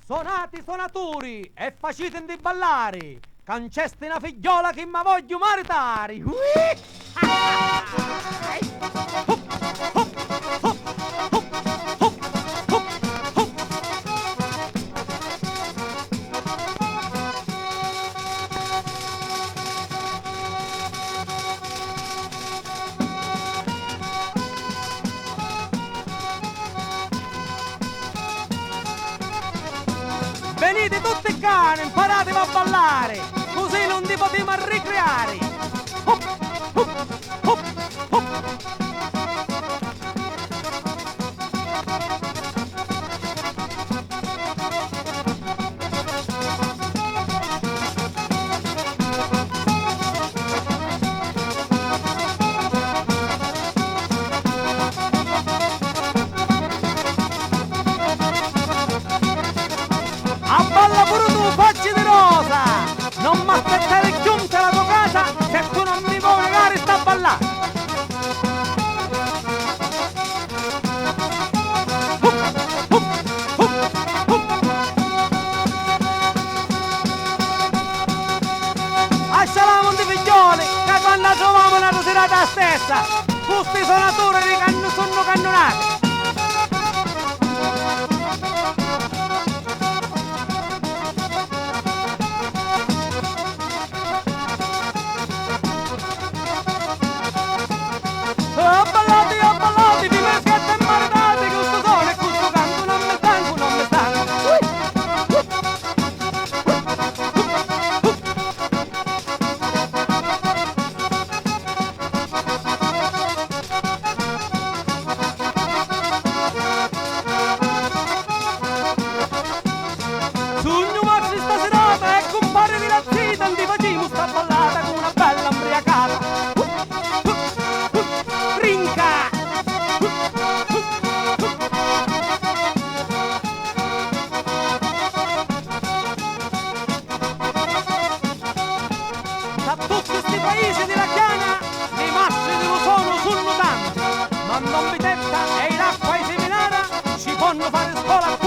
Suonati suonaturi e facite di ballare, cancesti una figliola che mi voglio maritare. Venite tutti cani, imparatevi a ballare, così non vi potete ricreare. Hop, hop, hop, hop. A balla pure tu, facci di rosa! Non mi aspettare giunta la tua casa se tu non mi vuoi magari sta a ballare! Assalamu di figlioli, che quando troviamo una serata stessa, questi suonatori di sono cannonati! Ho ballati, vi meschette e maritati, questo sole e questo canto non mi stanco, non mi stanco. Sogno maxi sta serata e compare Vilazzita, non ti facciamo sta ballata con una bella imbriacata. Rinca! Da tutti questi paesi della chiana i massi dello sono tanti, ma non vi tetta e l'acqua e seminara ci fanno fare scuola